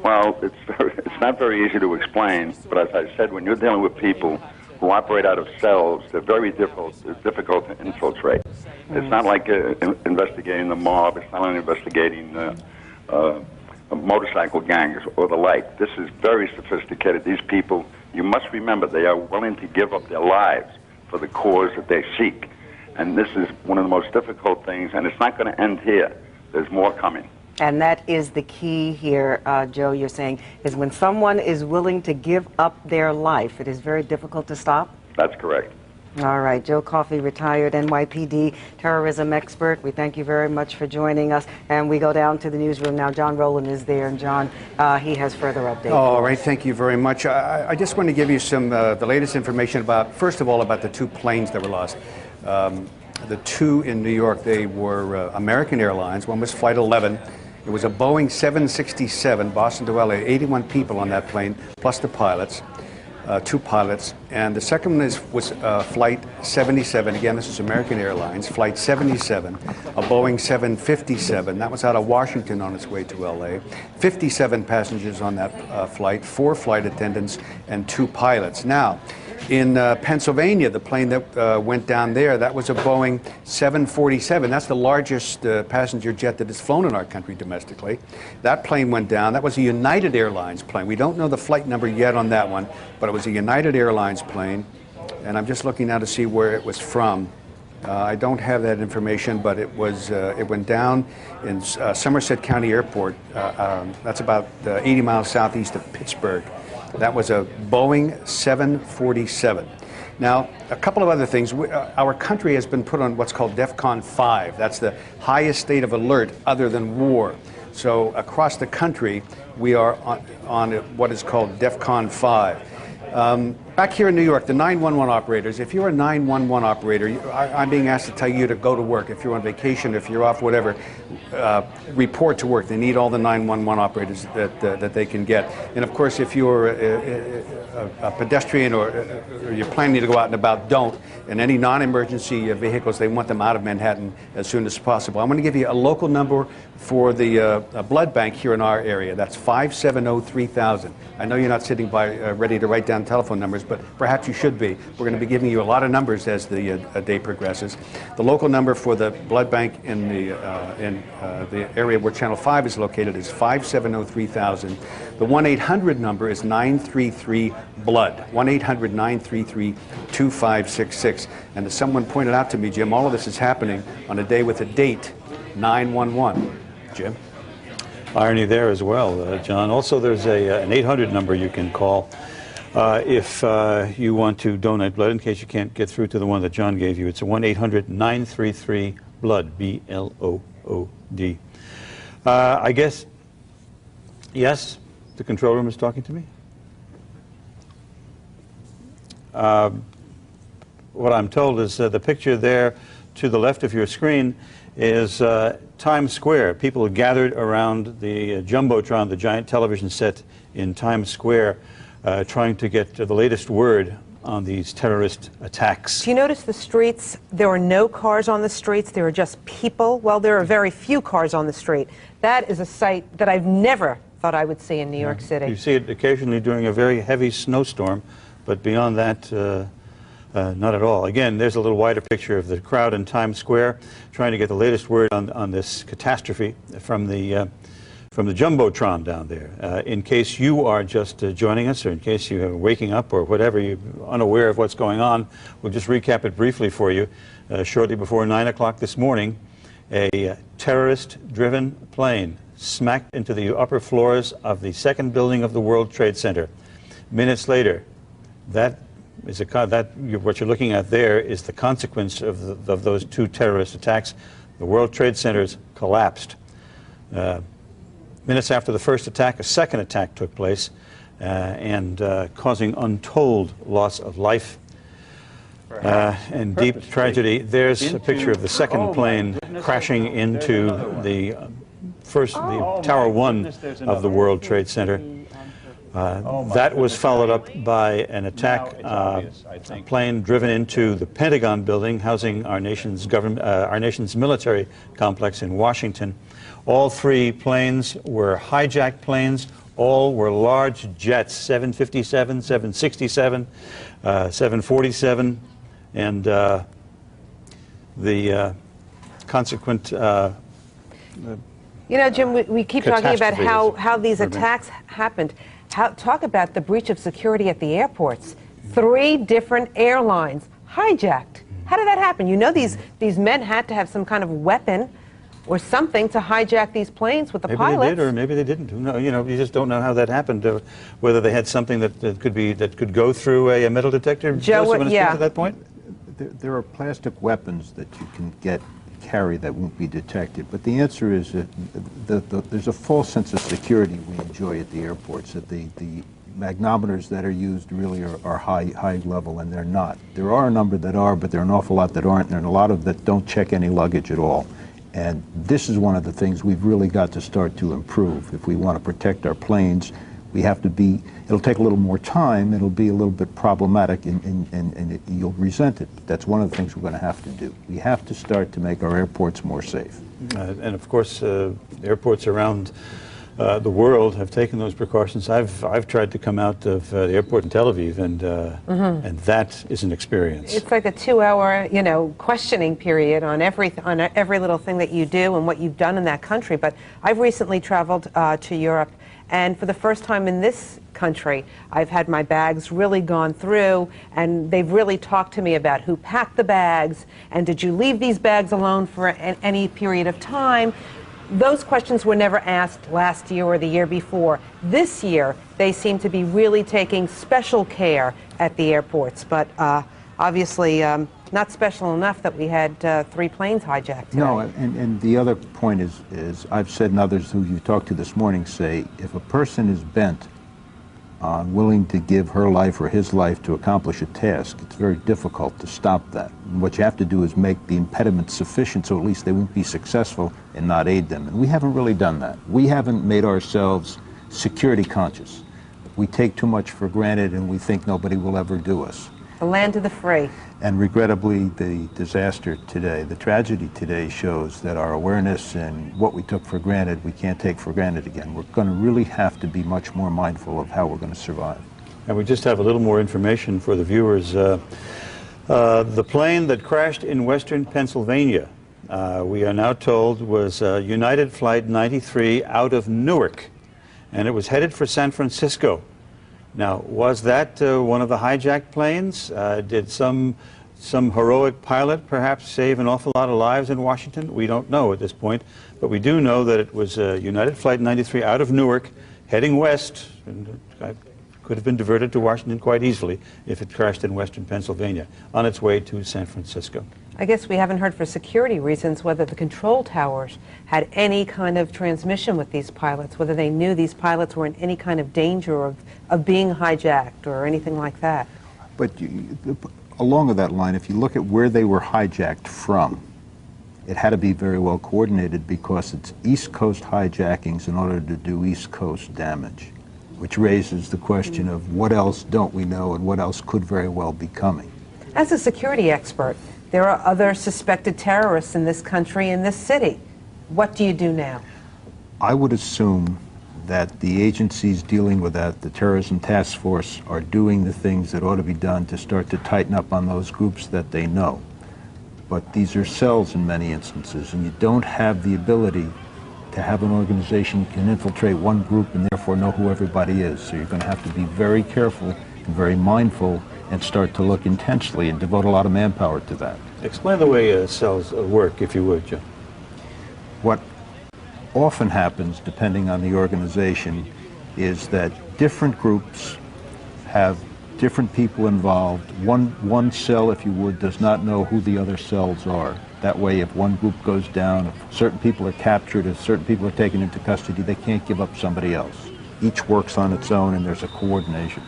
Well, it's not very easy to explain, but as I said, when you're dealing with people who operate out of cells, they're very difficult to infiltrate. It's not like investigating the mob. It's not like investigating motorcycle gangs or the like. This is very sophisticated. These people, you must remember, they are willing to give up their lives for the cause that they seek. And this is one of the most difficult things, and it's not going to end here. There's more coming. And that is the key here, Joe, you're saying, is when someone is willing to give up their life, it is very difficult to stop? That's correct. All right, Joe Coffey, retired NYPD terrorism expert. We thank you very much for joining us. And we go down to the newsroom now. John Rowland is there, and John, he has further updates. All right, thank you very much. I just want to give you some the latest information about, first of all, about the 2 planes that were lost. The 2 in New York, they were American Airlines. One was Flight 11. It was a Boeing 767, Boston to LA, 81 people on that plane, plus the pilots, 2 pilots. And the second one was Flight 77. Again, this is American Airlines, Flight 77, a Boeing 757. That was out of Washington on its way to LA. 57 passengers on that flight, 4 flight attendants, and 2 pilots. Now, in Pennsylvania, the plane that went down there, that was a Boeing 747. That's the largest passenger jet that has flown in our country domestically. That plane went down. That was a United Airlines plane. We don't know the flight number yet on that one, but it was a United Airlines plane. And I'm just looking now to see where it was from. I don't have that information, but it went down in Somerset County Airport. That's about 80 miles southeast of Pittsburgh. That was a Boeing 747. Now, a couple of other things. Our country has been put on what's called DEFCON 5. That's the highest state of alert other than war. So across the country, we are on what is called DEFCON 5. Back here in New York, the 911 operators, if you're a 911 operator, I'm being asked to tell you to go to work. If you're on vacation, if you're off, whatever, report to work. They need all the 911 operators that they can get. And of course, if you're a pedestrian or you're planning to go out and about, don't. And any non-emergency vehicles, they want them out of Manhattan as soon as possible. I'm going to give you a local number for the blood bank here in our area. That's 570-3000. I know you're not sitting by ready to write down telephone numbers, but perhaps you should be. We're going to be giving you a lot of numbers as the day progresses. The local number for the blood bank in the area where Channel 5 is located is 570-3000. The 1-800 number is 933-BLOOD, 1-800-933-2566. And as someone pointed out to me, Jim, all of this is happening on a day with a date, 9/11. Jim? Irony there as well, John. Also, there's an 800 number you can call if you want to donate blood, in case you can't get through to the one that John gave you. It's a 1-800-933-BLOOD, B-L-O-O-D. I guess, yes, the control room is talking to me. What I'm told is the picture there to the left of your screen is Times Square. People are gathered around the Jumbotron, the giant television set in Times Square, trying to get the latest word on these terrorist attacks. Do you notice the streets? There are no cars on the streets. There are just people. Well, there are very few cars on the street. That is a sight that I've never thought I would see in New York City. You see it occasionally during a very heavy snowstorm, but beyond that, not at all. Again, there's a little wider picture of the crowd in Times Square trying to get the latest word on this catastrophe from the Jumbotron down there. In case you are just joining us, or in case you are waking up or whatever, you're unaware of what's going on, we'll just recap it briefly for you. Shortly before 9 o'clock this morning, a terrorist-driven plane smacked into the upper floors of the second building of the World Trade Center. Minutes later, what you're looking at there is the consequence of those 2 terrorist attacks. the World Trade Centers collapsed. Minutes after the first attack, a second attack took place, and causing untold loss of life and deep tragedy. There's a picture of the second plane crashing into the Tower 1 of the World Trade Center. That was followed up by an attack, a plane driven into the Pentagon building housing our nation's military complex in Washington. All three planes were hijacked planes. All were large jets, 757, 767, 747, and the consequent you know, Jim, we keep talking about how these attacks happened. Talk about the breach of security at the airports. 3 different airlines hijacked. How did that happen? You know, these men had to have some kind of weapon or something to hijack these planes with the pilots. Maybe they did, or maybe they didn't. You know, you just don't know how that happened. Whether they had something that could go through a metal detector. Joe, to that point. There are plastic weapons that you can carry that won't be detected. But the answer is that there's a false sense of security we enjoy at the airports, that the magnometers that are used really are high level, and they're not. There are a number that are, but there are an awful lot that aren't, and a lot of that don't check any luggage at all. And this is one of the things we've really got to start to improve. If we want to protect our planes, we have to be, it'll take a little more time, it'll be a little bit problematic, and you'll resent it. But that's one of the things we're going to have to do. We have to start to make our airports more safe. And of course, airports around the world have taken those precautions. I've tried to come out of the airport in Tel Aviv, and that is an experience. It's like a 2-hour, you know, questioning period on every little thing that you do and what you've done in that country. But I've recently traveled to Europe, and for the first time in this country, I've had my bags really gone through, and they've really talked to me about who packed the bags, and did you leave these bags alone for any period of time? Those questions were never asked last year or the year before. This year, they seem to be really taking special care at the airports, but obviously not special enough that we had 3 planes hijacked today. No, and the other point is I've said, and others who you talked to this morning say, if a person is bent on willing to give her life or his life to accomplish a task, it's very difficult to stop that. And what you have to do is make the impediment sufficient so at least they won't be successful and not aid them. And we haven't really done that. We haven't made ourselves security conscious. We take too much for granted, and we think nobody will ever do us. The land of the free. And regrettably, the disaster today, the tragedy today, shows that our awareness and what we took for granted, we can't take for granted again. We're going to really have to be much more mindful of how we're going to survive. And we just have a little more information for the viewers. The plane that crashed in western Pennsylvania, we are now told, was United Flight 93 out of Newark, and it was headed for San Francisco. Now, was that one of the hijacked planes? Did some heroic pilot perhaps save an awful lot of lives in Washington? We don't know at this point, but we do know that it was United Flight 93 out of Newark, heading west, and could have been diverted to Washington quite easily if it crashed in western Pennsylvania, on its way to San Francisco. I guess we haven't heard for security reasons whether the control towers had any kind of transmission with these pilots, whether they knew these pilots were in any kind of danger of being hijacked or anything like that. But along with that line, if you look at where they were hijacked from, it had to be very well coordinated because it's East Coast hijackings in order to do East Coast damage, which raises the question of what else don't we know and what else could very well be coming. As a security expert, there are other suspected terrorists in this country, in this city. What do you do now? I would assume that the agencies dealing with that, the Terrorism Task Force, are doing the things that ought to be done to start to tighten up on those groups that they know. But these are cells in many instances, and you don't have the ability to have an organization that can infiltrate one group and therefore know who everybody is. So you're going to have to be very careful and very mindful and start to look intensely and devote a lot of manpower to that. Explain the way cells work, if you would, Joe. What often happens, depending on the organization, is that different groups have different people involved. One cell, if you would, does not know who the other cells are. That way, if one group goes down, if certain people are captured, if certain people are taken into custody, they can't give up somebody else. Each works on its own, and there's a coordination.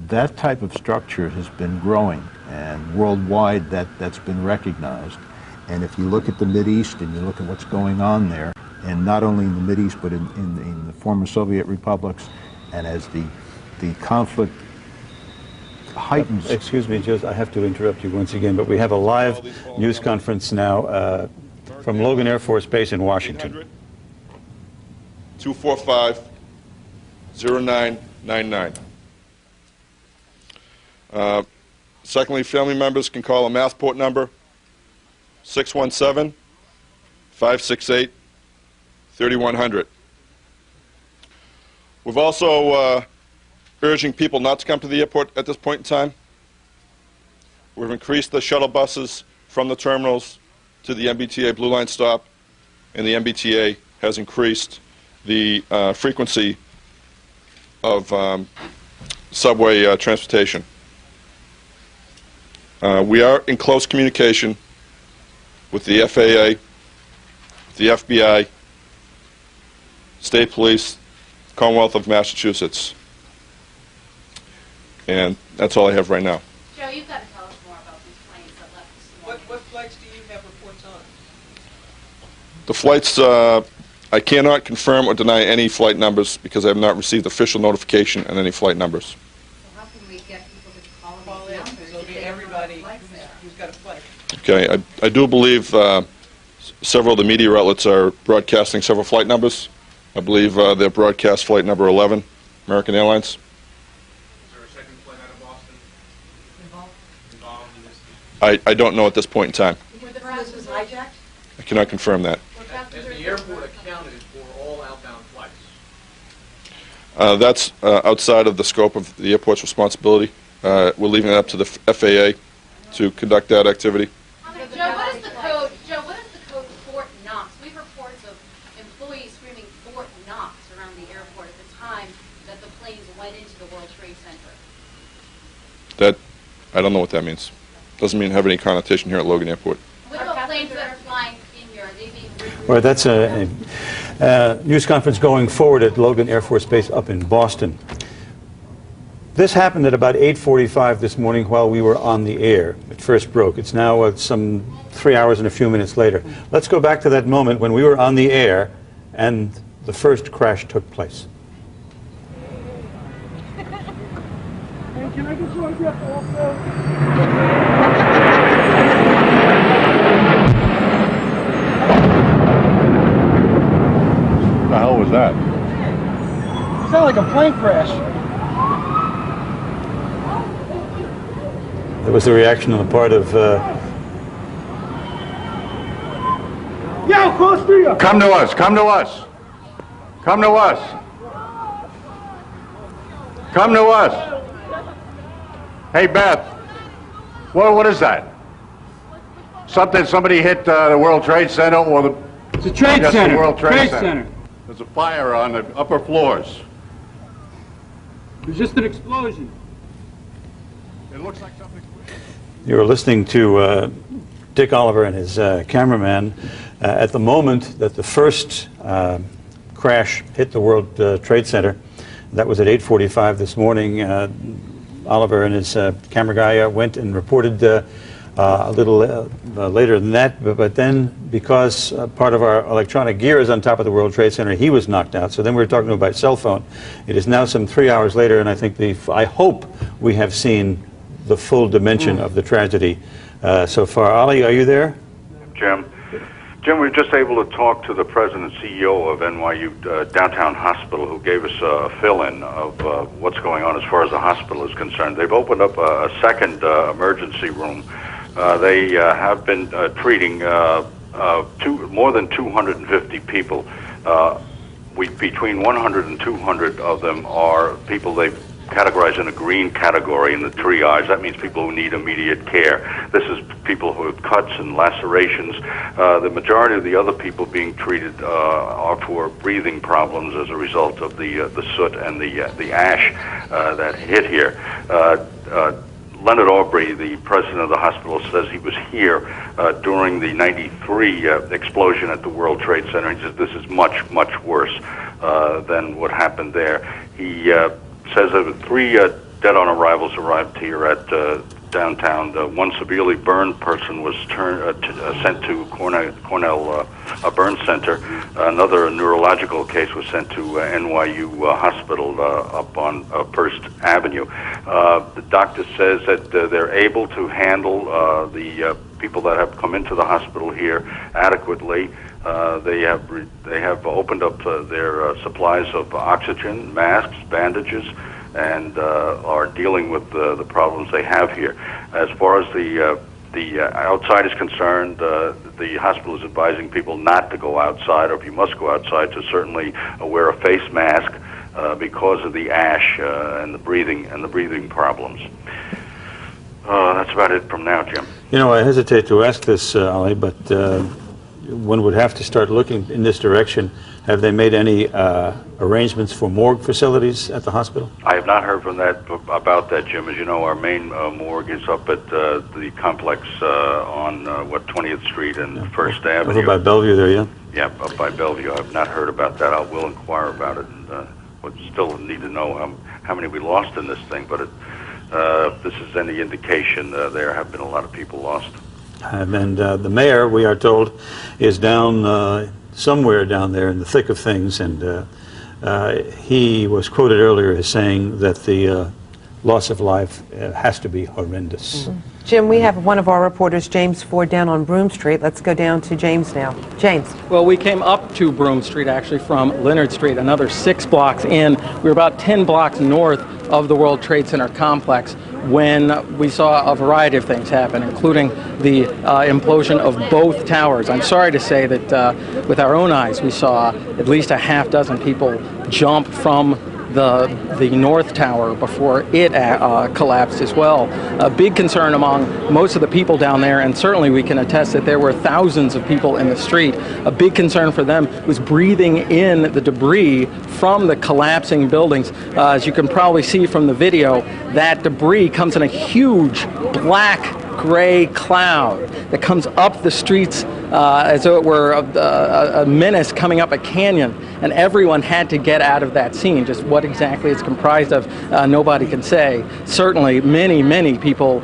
That type of structure has been growing, and worldwide that's been recognized. And if you look at the Mideast and you look at what's going on there, and not only in the Mideast but in the former Soviet republics, and as the conflict heightens. Excuse me, Joseph, I have to interrupt you once again, but we have a live news conference now from Logan Air Force Base in Washington. 245-0999. Secondly, family members can call a Massport number 617-568-3100. We've also urging people not to come to the airport at this point in time. We've increased the shuttle buses from the terminals to the MBTA Blue Line stop, and the MBTA has increased the frequency of subway transportation. We are in close communication with the FAA, the FBI, State Police, Commonwealth of Massachusetts. And that's all I have right now. Joe, you've got to tell us more about these planes that left this morning. What flights do you have reports on? The flights, I cannot confirm or deny any flight numbers because I have not received official notification on any flight numbers. So how can we get people to call these numbers? So everybody who's got a flight. Okay, I do believe several of the media outlets are broadcasting several flight numbers. I believe they're broadcast flight number 11, American Airlines. I don't know at this point in time. Were the press was hijacked? I cannot confirm that. Has the airport accounted for all outbound flights? That's outside of the scope of the airport's responsibility. We're leaving it up to the FAA to conduct that activity. Joe, what is the code? Joe, what is the code Fort Knox? We have reports of employees screaming Fort Knox around the airport at the time that the planes went into the World Trade Center. I don't know what that means. Doesn't mean have any connotation here at Logan Airport. What about planes that are flying in here? Are they being Well, that's a news conference going forward at Logan Air Force Base up in Boston. This happened at about 8:45 this morning while we were on the air. It first broke. It's now some 3 hours and a few minutes later. Let's go back to that moment when we were on the air and the first crash took place. Can I get you on the also? What the hell was that? It sounded like a plane crash. There was a reaction on the part of... Yeah, close to you! Come to us! Come to us! Come to us! Come to us! Hey, Beth, what is that? Somebody hit the World Trade Center or the... It's a trade center. The World Trade Center. Center. There's a fire on the upper floors. It was just an explosion. It looks like something... You were listening to Dick Oliver and his cameraman at the moment that the first crash hit the World Trade Center. That was at 8:45 this morning. Oliver and his camera guy went and reported a little later than that, but then because part of our electronic gear is on top of the World Trade Center, he was knocked out. So then we were talking about cell phone. It is now some 3 hours later, and I think I hope we have seen the full dimension of the tragedy so far. Ali, are you there? Jim, we were just able to talk to the president and CEO of NYU Downtown Hospital, who gave us a fill-in of what's going on as far as the hospital is concerned. They've opened up a second emergency room. They have been treating more than 250 people. Between 100 and 200 of them are people they've categorized in a green category in the triage. That means people who need immediate care. This is people who have cuts and lacerations. The majority of the other people being treated are for breathing problems as a result of the soot and the ash that hit here. Leonard Aubrey, the president of the hospital, says he was here during the '93 explosion at the World Trade Center. He says this is much, much worse than what happened there. He says that 3 dead-on arrivals arrived here at downtown. One severely burned person was sent to Cornell Burn Center. Another neurological case was sent to NYU Hospital up on First Avenue. The doctor says that they're able to handle the people that have come into the hospital here adequately. They have opened up their supplies of oxygen, masks, bandages, and are dealing with the problems they have here. As far as the outside is concerned, the hospital is advising people not to go outside, or if you must go outside, to certainly wear a face mask because of the ash and the breathing problems. That's about it from now, Jim. You know, I hesitate to ask this, Ali, but one would have to start looking in this direction. Have they made any arrangements for morgue facilities at the hospital? I have not heard about that, Jim. As you know, our main morgue is up at the complex on 20th Street and First Avenue. Over by Bellevue there, yeah? Yeah, up by Bellevue. I have not heard about that. I will inquire about it. And but still need to know how many we lost in this thing. But if this is any indication, there have been a lot of people lost. And the mayor, we are told, is down somewhere down there in the thick of things, and he was quoted earlier as saying that the loss of life has to be horrendous. Mm-hmm. Jim, we have one of our reporters, James Ford, down on Broome Street. Let's go down to James now. James. Well, we came up to Broome Street, actually, from Leonard Street, another 6 blocks in. We were about 10 blocks north of the World Trade Center complex when we saw a variety of things happen, including the implosion of both towers. I'm sorry to say that with our own eyes, we saw at least a half dozen people jump from the North Tower before it collapsed as well. A big concern among most of the people down there, and certainly we can attest that there were thousands of people in the street. A big concern for them was breathing in the debris from the collapsing buildings. As you can probably see from the video, that debris comes in a huge black gray cloud that comes up the streets as though it were a menace coming up a canyon, and everyone had to get out of that scene. Just what exactly it's comprised of, nobody can say. Certainly many people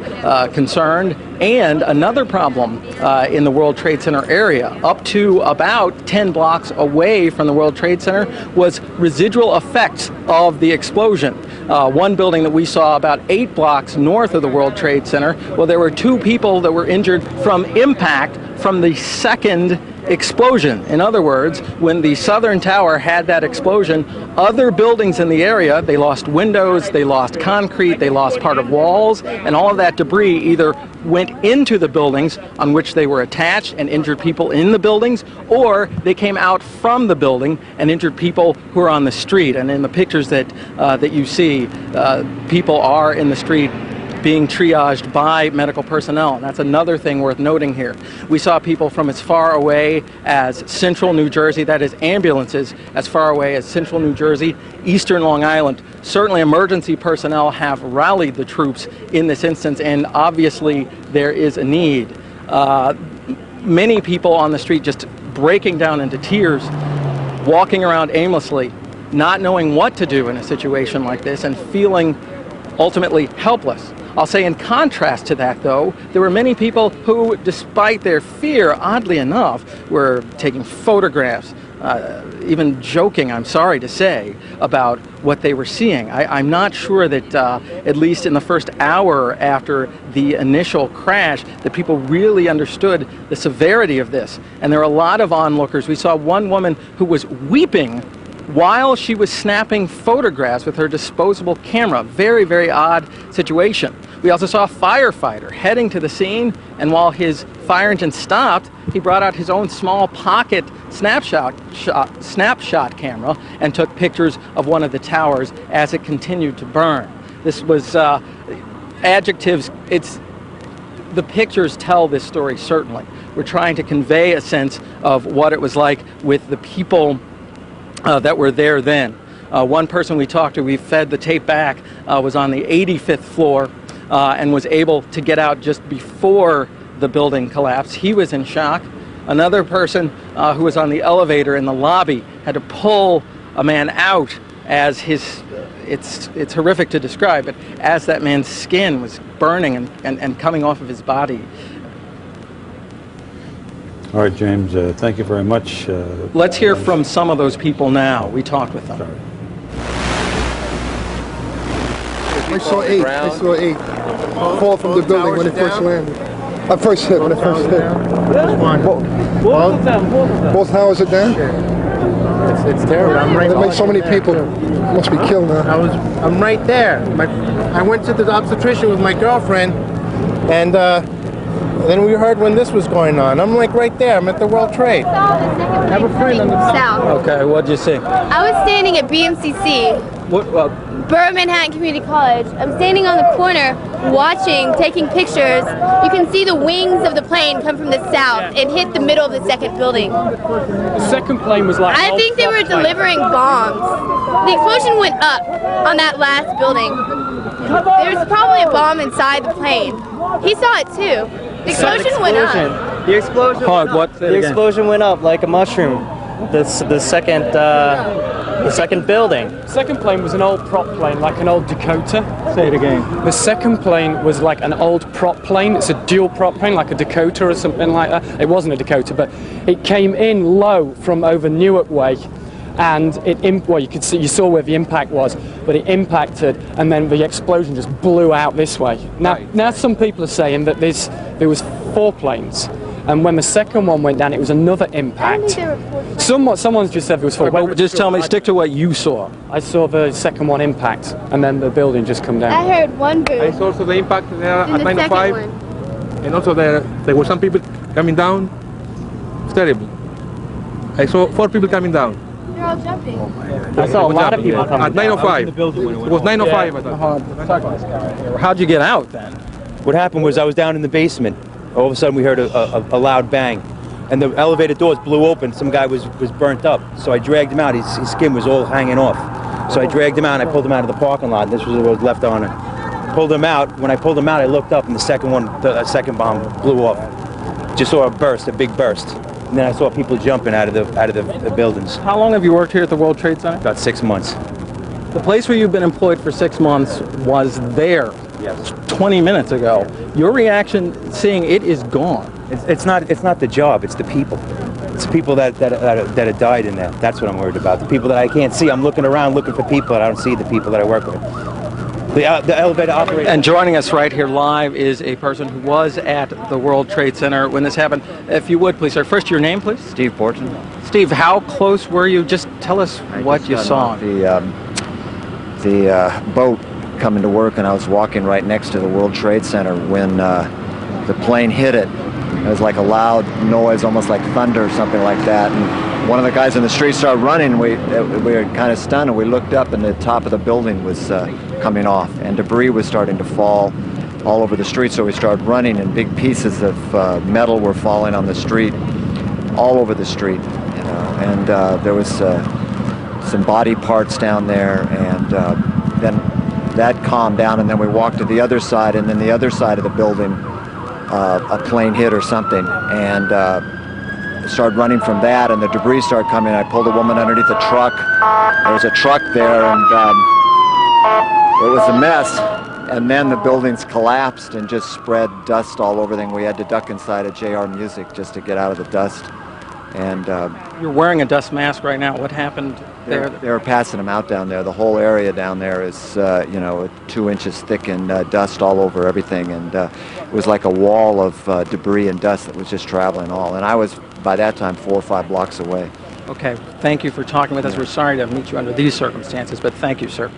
concerned. And another problem in the World Trade Center area, up to about 10 blocks away from the World Trade Center, was residual effects of the explosion. One building that we saw about 8 blocks north of the World Trade Center, well, there were 2 people that were injured from impact from the second explosion. In other words, when the Southern Tower had that explosion, other buildings in the area, they lost windows, they lost concrete, they lost part of walls, and all of that debris either went into the buildings on which they were attached and injured people in the buildings, or they came out from the building and injured people who are on the street. And in the pictures that you see, people are in the street being triaged by medical personnel. And that's another thing worth noting here. We saw people from as far away as central New Jersey, that is ambulances as far away as central New Jersey, eastern Long Island. Certainly emergency personnel have rallied the troops in this instance, and obviously there is a need. Many people on the street just breaking down into tears, walking around aimlessly, not knowing what to do in a situation like this, and feeling ultimately helpless. I'll say in contrast to that, though, there were many people who, despite their fear, oddly enough, were taking photographs, even joking, I'm sorry to say, about what they were seeing. I'm not sure that, at least in the first hour after the initial crash, that people really understood the severity of this. And there are a lot of onlookers. We saw one woman who was weeping while she was snapping photographs with her disposable camera. Very, very odd situation. We also saw a firefighter heading to the scene, and while his fire engine stopped, he brought out his own small pocket snapshot camera and took pictures of one of the towers as it continued to burn. This was adjectives. The pictures tell this story, certainly. We're trying to convey a sense of what it was like with the people that were there then. One person we talked to, we fed the tape back, was on the 85th floor and was able to get out just before the building collapsed. He was in shock. Another person who was on the elevator in the lobby had to pull a man out as it's horrific to describe, but as that man's skin was burning and coming off of his body. All right, James, thank you very much. Let's hear from some of those people now. We talked with them. I saw eight fall from the building when it first landed. When it first hit. Both towers are down? It's terrible. I'm right. That makes so many people must be killed now. I'm right there. I went to the obstetrician with my girlfriend, and then we heard when this was going on. I'm like right there. I'm at the World Trade. I have a friend on the south. Okay, what'd you see? I was standing at BMCC. What? Borough Manhattan Community College. I'm standing on the corner watching, taking pictures. You can see the wings of the plane come from the south and hit the middle of the second building. The second plane was like... I think they were delivering bombs. The explosion went up on that last building. There was probably a bomb inside the plane. He saw it too. The explosion went up. The explosion went up like a mushroom. The second building. The second plane was an old prop plane, like an old Dakota. Say it again. The second plane was like an old prop plane. It's a dual prop plane, like a Dakota or something like that. It wasn't a Dakota, but it came in low from over Newark Way, and you saw where the impact was, but it impacted, and then the explosion just blew out this way. Now some people are saying that there was 4 planes. And when the second one went down, it was another impact. Someone's just said there was 4. But just tell me, stick to what you saw. I saw the second one impact, and then the building just come down. I heard one boom. I saw also the impact there at 9:05, and also there were some people coming down. It's terrible. I saw 4 people coming down. They're all jumping. I saw a lot of people coming at 9:05. It was 9:05. How'd you get out then? What happened was I was down in the basement. All of a sudden we heard a loud bang, and the elevator doors blew open. Some guy was burnt up, so I dragged him out. His skin was all hanging off. So I dragged him out and I pulled him out of the parking lot. This was what was left on it. Pulled him out. When I pulled him out, I looked up and the second bomb blew off. Just saw a big burst. And then I saw people jumping out of the buildings. How long have you worked here at the World Trade Center? About 6 months. The place where you've been employed for 6 months was there 20 minutes ago. Your reaction seeing it is gone. It's not the job, it's the people. It's the people that have died in there. That's what I'm worried about. The people that I can't see. I'm looking around looking for people, and I don't see the people that I work with. The elevator operator. And joining us right here live is a person who was at the World Trade Center when this happened. If you would, please, sir. First, your name, please? Steve Porton. Steve, how close were you? Just tell us what you saw. The boat coming to work, and I was walking right next to the World Trade Center when the plane hit it. It was like a loud noise, almost like thunder or something like that. And one of the guys in the street started running. We were kind of stunned, and we looked up, and the top of the building was coming off, and debris was starting to fall all over the street. So we started running, and big pieces of metal were falling on the street, all over the street. You know, and there was some body parts down there, and then that calmed down, and then we walked to the other side, and then the other side of the building, a plane hit or something, and started running from that, and the debris started coming. I pulled a woman underneath a truck. There was a truck there, and it was a mess. And then the buildings collapsed and just spread dust all over them. We had to duck inside of JR Music just to get out of the dust. And you're wearing a dust mask right now. What happened there? They were passing them out down there. The whole area down there is, 2 inches thick and dust all over everything. And it was like a wall of debris and dust that was just traveling all. And I was, by that time, 4 or 5 blocks away. Okay. Thank you for talking with us. We're sorry to meet you under these circumstances, but thank you, sir.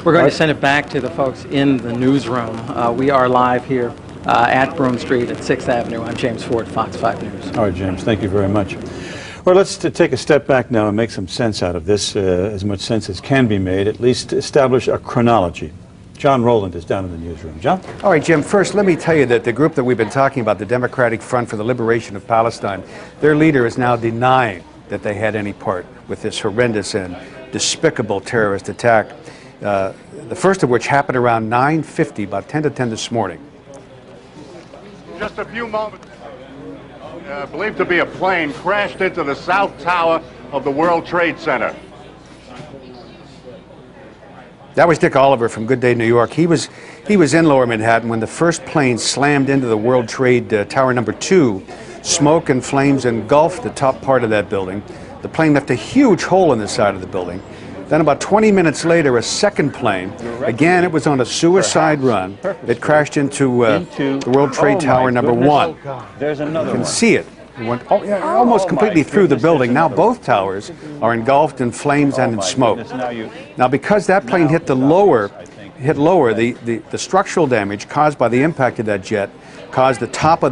We're going to send it back to the folks in the newsroom. We are live here at Broome Street at 6th Avenue. I'm James Ford, Fox 5 News. All right, James, thank you very much. Well, let's take a step back now and make some sense out of this, as much sense as can be made, at least establish a chronology. John Rowland is down in the newsroom. John? All right, Jim, first let me tell you that the group that we've been talking about, the Democratic Front for the Liberation of Palestine, their leader is now denying that they had any part with this horrendous and despicable terrorist attack, the first of which happened around 9:50, about 10 to 10 this morning. Just a few moments, believed to be a plane crashed into the south tower of the World Trade Center. That was Dick Oliver from Good Day, New York. He was in Lower Manhattan when the first plane slammed into the World Trade Tower number 2. Smoke and flames engulfed the top part of that building. The plane left a huge hole in the side of the building. Then about 20 minutes later, a second plane, again it was on a suicide run, it crashed into the World Trade Tower number 1. There's another You can one. see it. It went almost completely through the building. Now both towers are engulfed in flames and in smoke. Now because that plane hit lower, the structural damage caused by the impact of that jet caused the top of